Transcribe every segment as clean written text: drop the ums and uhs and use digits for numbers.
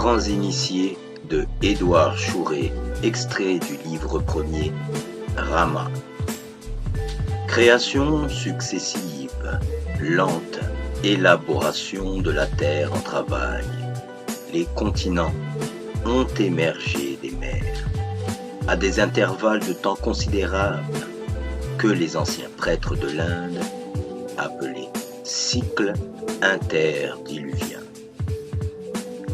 Grands initiés de Édouard Chouret, extrait du livre premier, Rama. Création successive, lente élaboration de la terre en travail. Les continents ont émergé des mers, à des intervalles de temps considérables que les anciens prêtres de l'Inde appelaient cycle interdiluvien.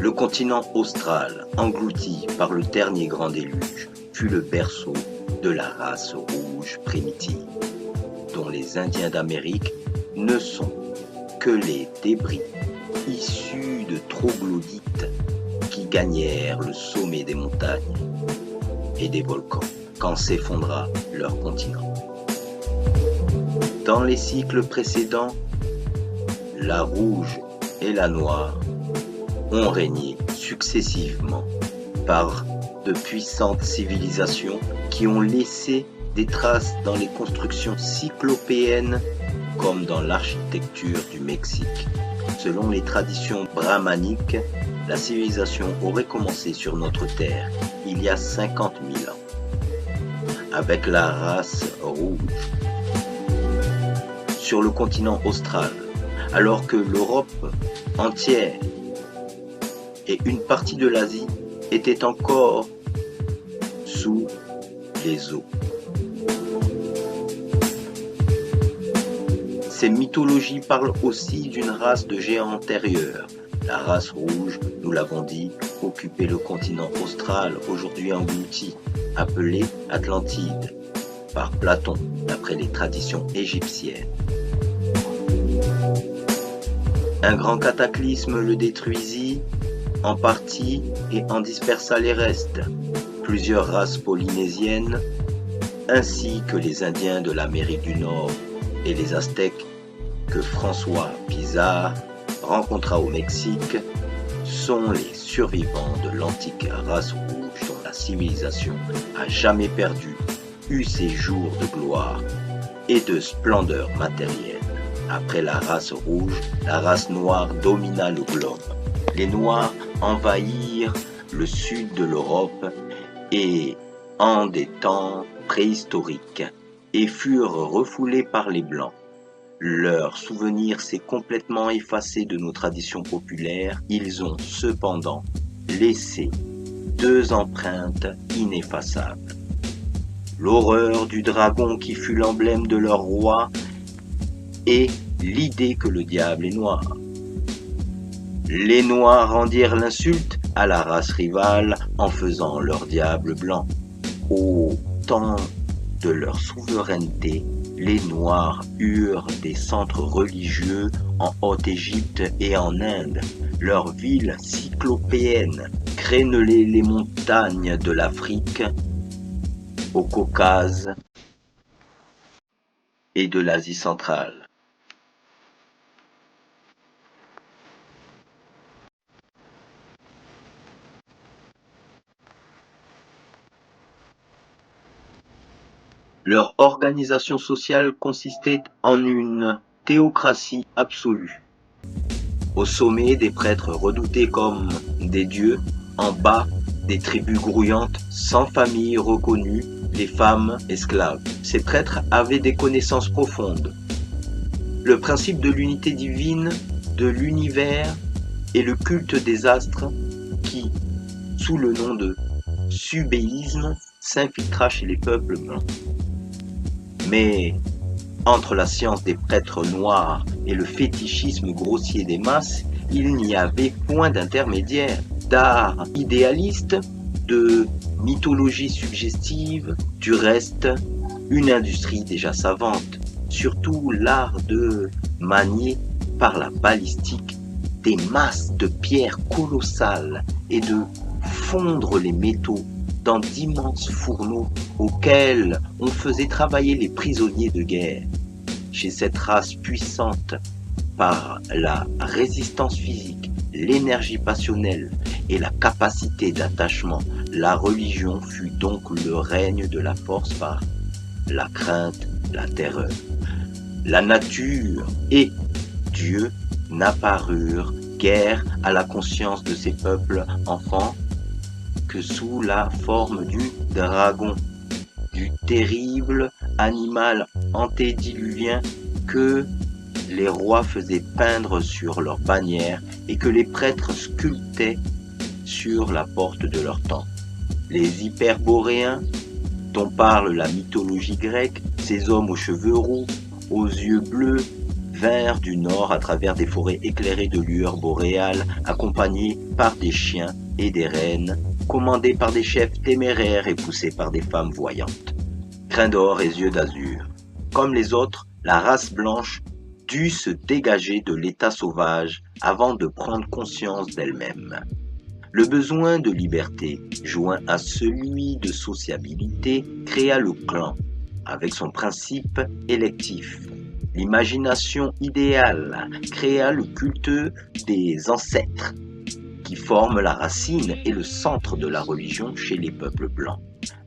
Le continent austral, englouti par le dernier grand déluge, fut le berceau de la race rouge primitive, dont les Indiens d'Amérique ne sont que les débris issus de troglodytes qui gagnèrent le sommet des montagnes et des volcans quand s'effondra leur continent. Dans les cycles précédents, la rouge et la noire ont régné successivement par de puissantes civilisations qui ont laissé des traces dans les constructions cyclopéennes comme dans l'architecture du Mexique. Selon les traditions brahmaniques, la civilisation aurait commencé sur notre terre il y a 50 000 ans, avec la race rouge, sur le continent austral, alors que l'Europe entière et une partie de l'Asie étaient encore sous les eaux. Ces mythologies parlent aussi d'une race de géants antérieurs. La race rouge, nous l'avons dit, occupait le continent austral, aujourd'hui englouti, appelé Atlantide, par Platon, d'après les traditions égyptiennes. Un grand cataclysme le détruisit en partie et en dispersa les restes. Plusieurs races polynésiennes, ainsi que les Indiens de l'Amérique du Nord et les Aztèques que François Pizarro rencontra au Mexique, sont les survivants de l'antique race rouge dont la civilisation a jamais perdu eu ses jours de gloire et de splendeur matérielle. Après la race rouge, la race noire domina le globe. Les Noirs envahirent le sud de l'Europe et en des temps préhistoriques et furent refoulés par les Blancs. Leur souvenir s'est complètement effacé de nos traditions populaires. Ils ont cependant laissé deux empreintes ineffaçables. L'horreur du dragon qui fut l'emblème de leur roi et l'idée que le diable est noir. Les Noirs rendirent l'insulte à la race rivale en faisant leur diable blanc. Au temps de leur souveraineté, les Noirs eurent des centres religieux en Haute-Égypte et en Inde. Leurs villes cyclopéennes crénelaient les montagnes de l'Afrique, au Caucase et de l'Asie centrale. Leur organisation sociale consistait en une théocratie absolue. Au sommet, des prêtres redoutés comme des dieux, en bas, des tribus grouillantes, sans famille reconnue, les femmes esclaves. Ces prêtres avaient des connaissances profondes. Le principe de l'unité divine de l'univers et le culte des astres qui, sous le nom de subéisme, s'infiltra chez les peuples blancs. Mais entre la science des prêtres noirs et le fétichisme grossier des masses, il n'y avait point d'intermédiaire. D'art idéaliste, de mythologie suggestive, du reste, une industrie déjà savante, surtout l'art de manier par la balistique des masses de pierres colossales et de fondre les métaux dans d'immenses fourneaux auxquels on faisait travailler les prisonniers de guerre. Chez cette race puissante, par la résistance physique, l'énergie passionnelle et la capacité d'attachement, la religion fut donc le règne de la force par la crainte, la terreur. La nature et Dieu n'apparurent guère à la conscience de ces peuples enfants que sous la forme du dragon, du terrible animal antédiluvien que les rois faisaient peindre sur leurs bannières et que les prêtres sculptaient sur la porte de leur temple. Les hyperboréens, dont parle la mythologie grecque, ces hommes aux cheveux roux, aux yeux bleus, vinrent du nord à travers des forêts éclairées de lueurs boréales, accompagnés par des chiens et des reines, commandés par des chefs téméraires et poussés par des femmes voyantes. Crins d'or et yeux d'azur. Comme les autres, la race blanche dut se dégager de l'état sauvage avant de prendre conscience d'elle-même. Le besoin de liberté, joint à celui de sociabilité, créa le clan, avec son principe électif. L'imagination idéale créa le culte des ancêtres, qui forment la racine et le centre de la religion chez les peuples blancs.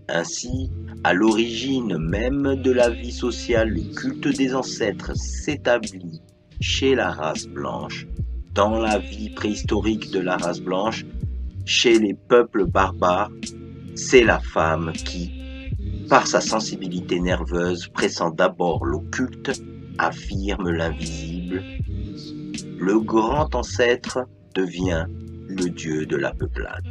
Ainsi, à l'origine même de la vie sociale, le culte des ancêtres s'établit chez la race blanche. Dans la vie préhistorique de la race blanche, chez les peuples barbares, c'est la femme qui, par sa sensibilité nerveuse, pressant d'abord l'occulte, affirme l'invisible. Le grand ancêtre devient le dieu de la peuplade.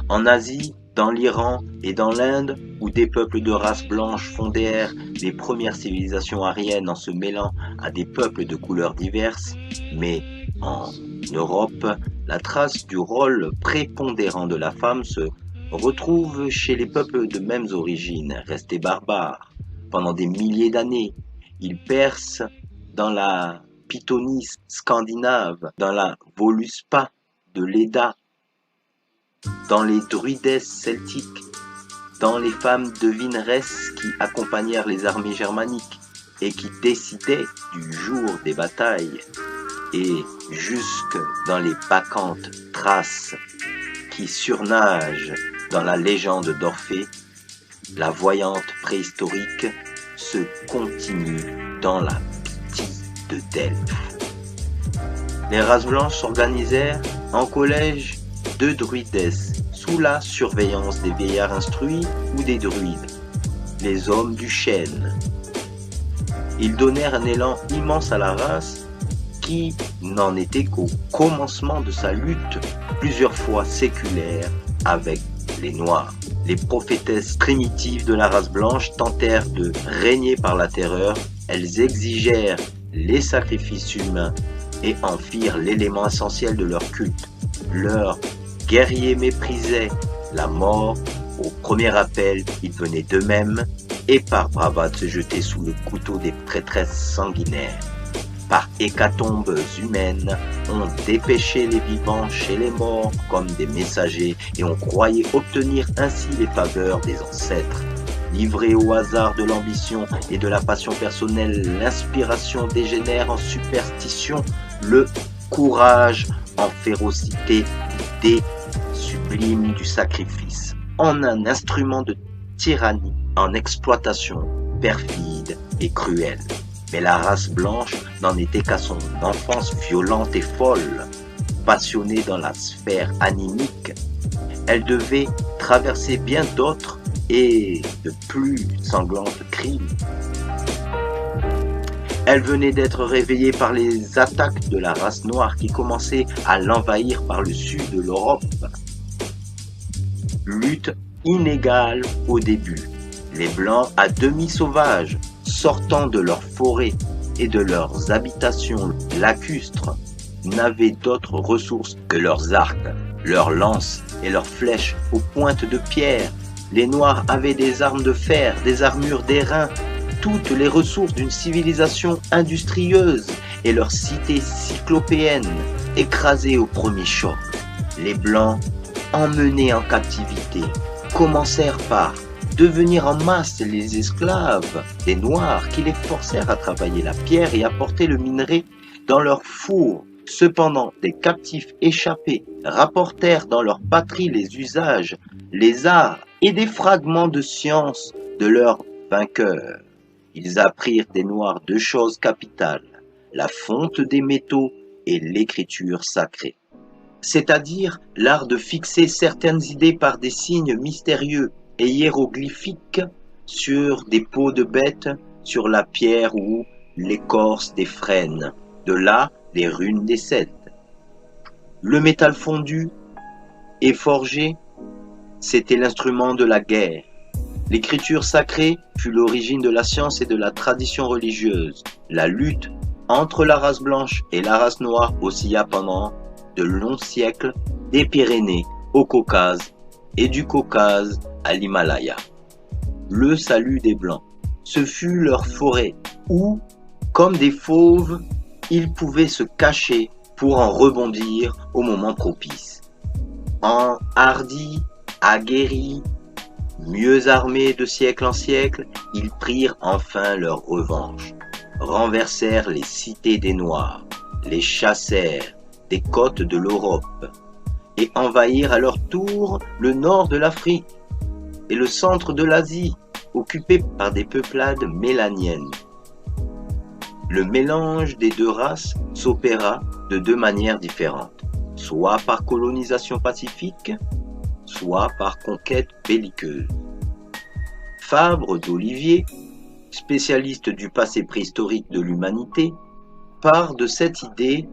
En Asie, dans l'Iran et dans l'Inde, où des peuples de race blanche fondèrent les premières civilisations aryennes en se mêlant à des peuples de couleurs diverses, mais en Europe, la trace du rôle prépondérant de la femme se retrouve chez les peuples de mêmes origines, restés barbares. Pendant des milliers d'années, ils percent dans la Pythonie scandinave, dans la Voluspa de l'Edda, dans les druides celtiques, dans les femmes devineresses qui accompagnèrent les armées germaniques et qui décidaient du jour des batailles, et jusque dans les bacchantes thraces qui surnagent dans la légende d'Orphée, la voyante préhistorique se continue dans la Pythie de Delphes. Les races blanches s'organisèrent en collèges de druides sous la surveillance des vieillards instruits ou des druides, les hommes du chêne. Ils donnèrent un élan immense à la race qui n'en était qu'au commencement de sa lutte plusieurs fois séculaire avec les Noirs. Les prophétesses primitives de la race blanche tentèrent de régner par la terreur. Elles exigèrent les sacrifices humains et en firent l'élément essentiel de leur culte. Leurs guerriers méprisaient la mort. Au premier appel, ils venaient d'eux-mêmes et par bravade se jeter sous le couteau des prêtresses sanguinaires. Par hécatombes humaines, on dépêchait les vivants chez les morts comme des messagers et on croyait obtenir ainsi les faveurs des ancêtres. Livrés au hasard de l'ambition et de la passion personnelle, l'inspiration dégénère en superstition, le courage en férocité, l'idée sublime du sacrifice, en un instrument de tyrannie, en exploitation perfide et cruelle. Mais la race blanche n'en était qu'à son enfance violente et folle. Passionnée dans la sphère animique, elle devait traverser bien d'autres et de plus sanglantes crimes. Elle venait d'être réveillée par les attaques de la race noire qui commençaient à l'envahir par le sud de l'Europe. Lutte inégale au début. Les Blancs à demi sauvages, sortant de leurs forêts et de leurs habitations lacustres, n'avaient d'autres ressources que leurs arcs, leurs lances et leurs flèches aux pointes de pierre. Les Noirs avaient des armes de fer, des armures d'airain, toutes les ressources d'une civilisation industrieuse et leur cité cyclopéenne écrasée au premier choc. Les Blancs, emmenés en captivité, commencèrent par devenir en masse les esclaves des Noirs qui les forcèrent à travailler la pierre et à porter le minerai dans leurs fours. Cependant, des captifs échappés rapportèrent dans leur patrie les usages, les arts et des fragments de science de leurs vainqueurs. Ils apprirent des Noirs deux choses capitales, la fonte des métaux et l'écriture sacrée. C'est-à-dire l'art de fixer certaines idées par des signes mystérieux et hiéroglyphiques sur des peaux de bêtes, sur la pierre ou l'écorce des frênes, de là les runes des Celtes. Le métal fondu et forgé, c'était l'instrument de la guerre. L'écriture sacrée fut l'origine de la science et de la tradition religieuse. La lutte entre la race blanche et la race noire oscilla pendant de longs siècles, des Pyrénées au Caucase et du Caucase à l'Himalaya. Le salut des Blancs, ce fut leur forêt où, comme des fauves, ils pouvaient se cacher pour en rebondir au moment propice. En hardis, aguerris, mieux armés de siècle en siècle, ils prirent enfin leur revanche, renversèrent les cités des Noirs, les chassèrent des côtes de l'Europe et envahirent à leur tour le nord de l'Afrique et le centre de l'Asie, occupés par des peuplades mélaniennes. Le mélange des deux races s'opéra de deux manières différentes, soit par colonisation pacifique, soit par conquête belliqueuse. Fabre d'Olivier, spécialiste du passé préhistorique de l'humanité, part de cette idée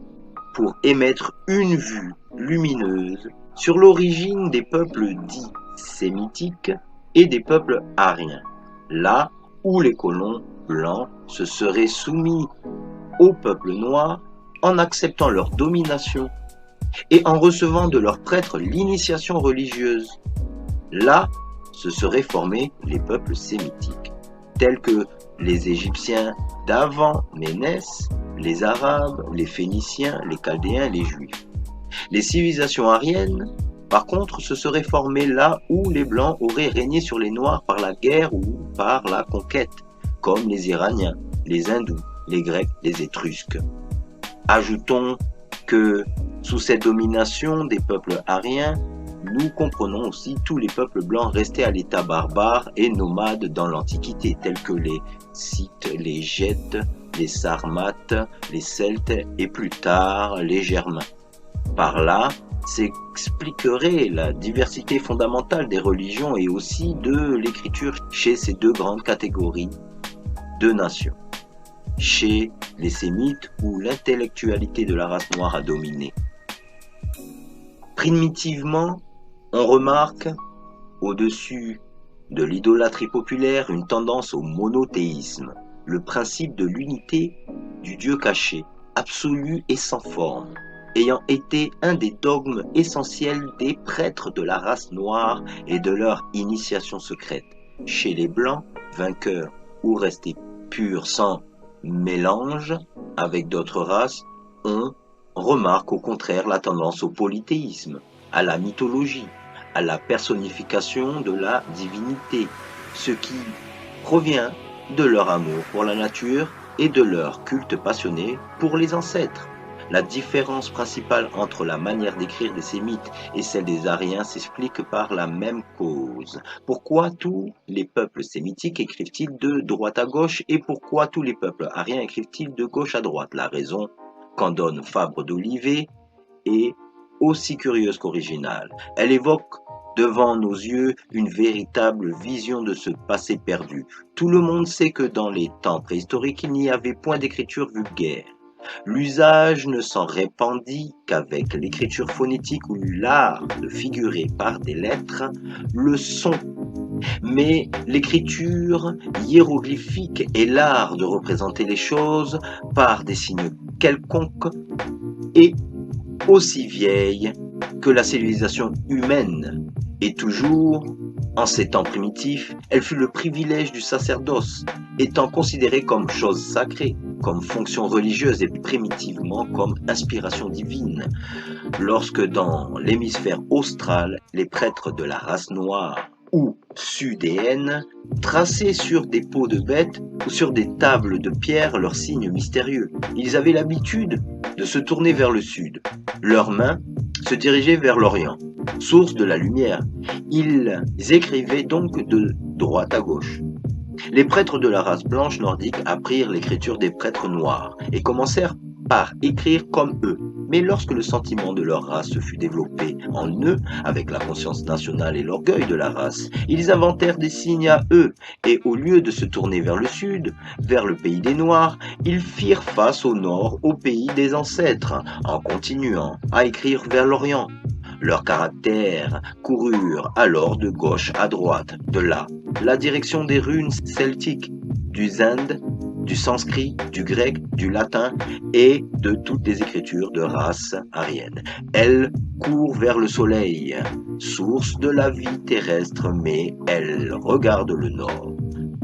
pour émettre une vue lumineuse sur l'origine des peuples dits sémitiques et des peuples aryens, là où les colons blancs se seraient soumis aux peuples noirs en acceptant leur domination et en recevant de leurs prêtres l'initiation religieuse. Là se seraient formés les peuples sémitiques, tels que les Égyptiens d'avant Ménès, les Arabes, les Phéniciens, les Chaldéens, les Juifs. Les civilisations aryennes, par contre, se seraient formées là où les Blancs auraient régné sur les Noirs par la guerre ou par la conquête, comme les Iraniens, les Hindous, les Grecs, les Étrusques. Ajoutons que, sous cette domination des peuples aryens, nous comprenons aussi tous les peuples blancs restés à l'état barbare et nomades dans l'Antiquité, tels que les Scythes, les Gètes, les Sarmates, les Celtes et plus tard les Germains. Par là s'expliquerait la diversité fondamentale des religions et aussi de l'écriture chez ces deux grandes catégories de nations. Chez les Sémites, où l'intellectualité de la race noire a dominé. Primitivement, on remarque, au-dessus de l'idolâtrie populaire, une tendance au monothéisme, le principe de l'unité du Dieu caché, absolu et sans forme, ayant été un des dogmes essentiels des prêtres de la race noire et de leur initiation secrète. Chez les Blancs, vainqueurs ou restés purs sans mélange avec d'autres races, on remarque au contraire la tendance au polythéisme, à la mythologie, à la personnification de la divinité, ce qui provient de leur amour pour la nature et de leur culte passionné pour les ancêtres. La différence principale entre la manière d'écrire des Sémites et celle des Aryens s'explique par la même cause. Pourquoi tous les peuples sémitiques écrivent-ils de droite à gauche et pourquoi tous les peuples aryens écrivent-ils de gauche à droite? La raison qu'en donne Fabre d'Olivet est aussi curieuse qu'originale. Elle évoque devant nos yeux une véritable vision de ce passé perdu. Tout le monde sait que dans les temps préhistoriques, il n'y avait point d'écriture vulgaire. L'usage ne s'en répandit qu'avec l'écriture phonétique ou l'art de figurer par des lettres le son. Mais l'écriture hiéroglyphique est l'art de représenter les choses par des signes quelconques et aussi vieille que la civilisation humaine. Et toujours, en ces temps primitifs, elle fut le privilège du sacerdoce, étant considérée comme chose sacrée, comme fonction religieuse et primitivement comme inspiration divine. Lorsque dans l'hémisphère austral, les prêtres de la race noire ou sudéenne traçaient sur des peaux de bêtes ou sur des tables de pierre leurs signes mystérieux. Ils avaient l'habitude de se tourner vers le sud. Leurs mains se dirigeaient vers l'Orient, source de la lumière. Ils écrivaient donc de droite à gauche. Les prêtres de la race blanche nordique apprirent l'écriture des prêtres noirs et commencèrent par écrire comme eux. Mais lorsque le sentiment de leur race se fut développé en eux, avec la conscience nationale et l'orgueil de la race, ils inventèrent des signes à eux, et au lieu de se tourner vers le sud, vers le pays des Noirs, ils firent face au nord, au pays des ancêtres, en continuant à écrire vers l'Orient. Leurs caractères coururent alors de gauche à droite, de là, la direction des runes celtiques, du zend, du sanskrit, du grec, du latin et de toutes les écritures de race aryenne. Elles courent vers le soleil, source de la vie terrestre, mais elles regardent le nord,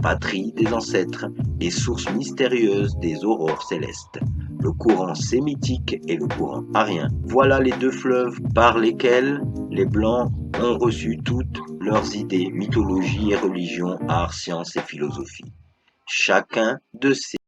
patrie des ancêtres et source mystérieuse des aurores célestes. Le courant sémitique et le courant arien. Voilà les deux fleuves par lesquels les Blancs ont reçu toutes leurs idées, mythologie et religion, art, science et philosophie. Chacun de ces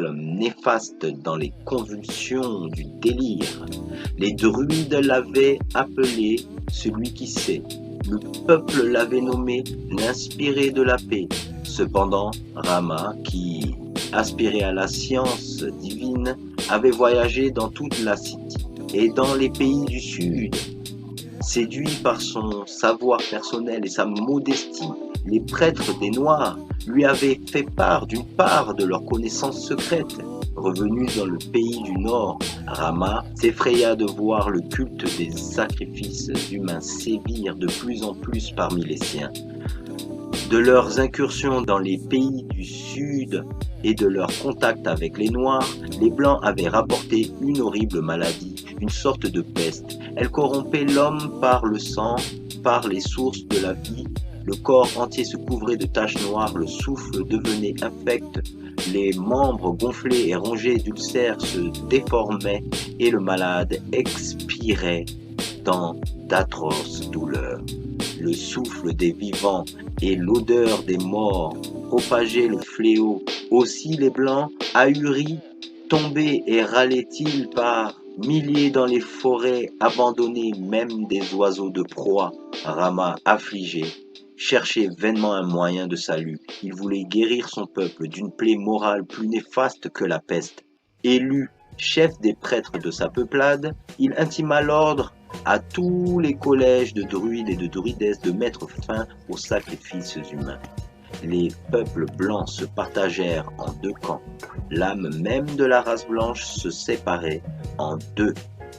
néfaste dans les convulsions du délire. Les druides l'avaient appelé celui qui sait. Le peuple l'avait nommé l'inspiré de la paix. Cependant, Rama, qui aspirait à la science divine, avait voyagé dans toute la City et dans les pays du Sud. Séduit par son savoir personnel et sa modestie, les prêtres des Noirs lui avaient fait part d'une part de leurs connaissances secrètes. Revenu dans le pays du Nord, Rama s'effraya de voir le culte des sacrifices humains sévir de plus en plus parmi les siens. De leurs incursions dans les pays du Sud et de leur contact avec les Noirs, les Blancs avaient rapporté une horrible maladie, une sorte de peste. Elle corrompait l'homme par le sang, par les sources de la vie, Le corps entier se couvrait de taches noires, le souffle devenait infect, les membres gonflés et rongés d'ulcères se déformaient et le malade expirait dans d'atroces douleurs. Le souffle des vivants et l'odeur des morts propageaient le fléau. Aussi les Blancs, ahuris, tombaient et râlaient-ils par milliers dans les forêts abandonnées, même des oiseaux de proie, Rama affligé, cherchait vainement un moyen de salut. Il voulait guérir son peuple d'une plaie morale plus néfaste que la peste. Élu chef des prêtres de sa peuplade, il intima l'ordre à tous les collèges de druides et de druidesses de mettre fin aux sacrifices humains. Les peuples blancs se partagèrent en deux camps. L'âme même de la race blanche se séparait en deux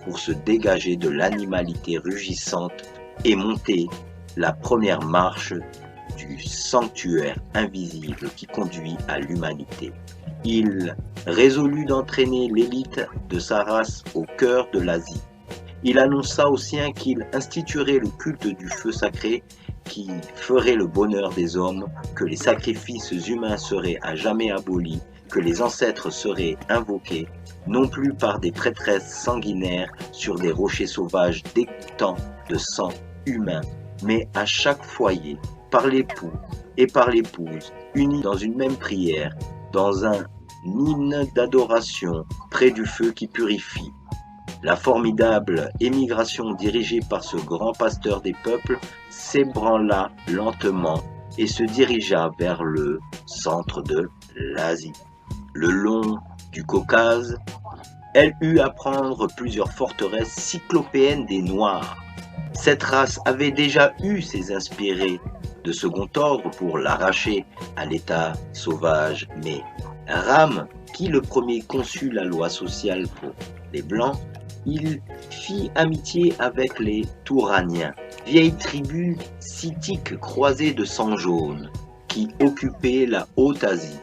pour se dégager de l'animalité rugissante et monter la première marche du sanctuaire invisible qui conduit à l'humanité. Il résolut d'entraîner l'élite de sa race au cœur de l'Asie. Il annonça aux siens qu'il instituerait le culte du feu sacré qui ferait le bonheur des hommes, que les sacrifices humains seraient à jamais abolis, que les ancêtres seraient invoqués, non plus par des prêtresses sanguinaires sur des rochers sauvages dégoûtants de sang humain, mais à chaque foyer, par l'époux et par l'épouse, unis dans une même prière, dans un hymne d'adoration près du feu qui purifie. La formidable émigration dirigée par ce grand pasteur des peuples s'ébranla lentement et se dirigea vers le centre de l'Asie. Le long du Caucase, elle eut à prendre plusieurs forteresses cyclopéennes des Noirs. Cette race avait déjà eu ses inspirés de second ordre pour l'arracher à l'état sauvage, mais Ram, qui le premier conçut la loi sociale pour les Blancs, il fit amitié avec les Touraniens, vieille tribu scythique croisée de sang jaune, qui occupait la Haute-Asie,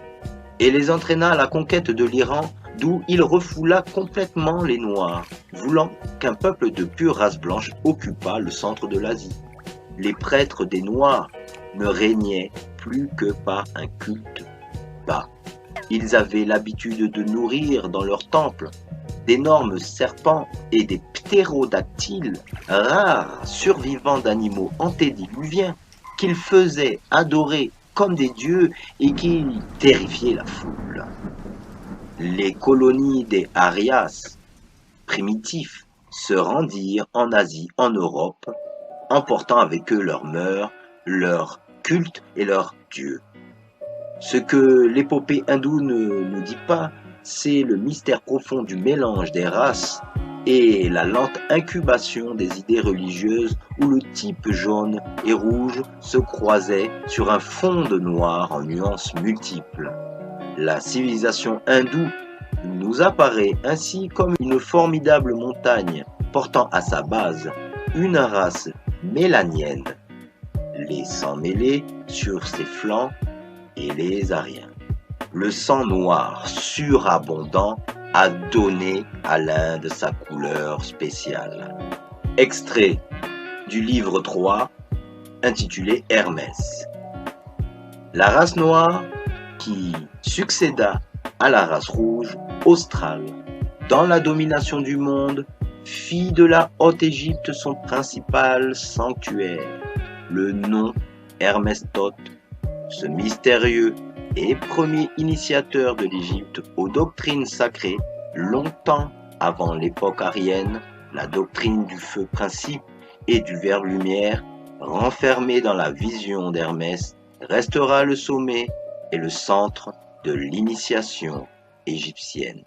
et les entraîna à la conquête de l'Iran, d'où il refoula complètement les Noirs, voulant qu'un peuple de pure race blanche occupât le centre de l'Asie. Les prêtres des Noirs ne régnaient plus que par un culte bas. Ils avaient l'habitude de nourrir dans leurs temples d'énormes serpents et des ptérodactyles, rares survivants d'animaux antédiluviens, qu'ils faisaient adorer comme des dieux et qui terrifiaient la foule. Les colonies des Arias, primitifs, se rendirent en Asie, en Europe, emportant avec eux leurs mœurs, leur culte et leurs dieux. Ce que l'épopée hindoue ne nous dit pas, c'est le mystère profond du mélange des races et la lente incubation des idées religieuses où le type jaune et rouge se croisait sur un fond de noir en nuances multiples. La civilisation hindoue nous apparaît ainsi comme une formidable montagne portant à sa base une race mélanienne, les sans-mêlés sur ses flancs et les Aryens. Le sang noir surabondant a donné à l'Inde sa couleur spéciale. Extrait du livre 3 intitulé Hermès. La race noire qui succéda à la race rouge australe dans la domination du monde fit de la Haute-Égypte son principal sanctuaire. Le nom Hermès-Thoth, ce mystérieux et premier initiateur de l'Égypte aux doctrines sacrées, longtemps avant l'époque aryenne, la doctrine du feu principe et du verbe lumière, renfermée dans la vision d'Hermès, restera le sommet et le centre de l'initiation égyptienne.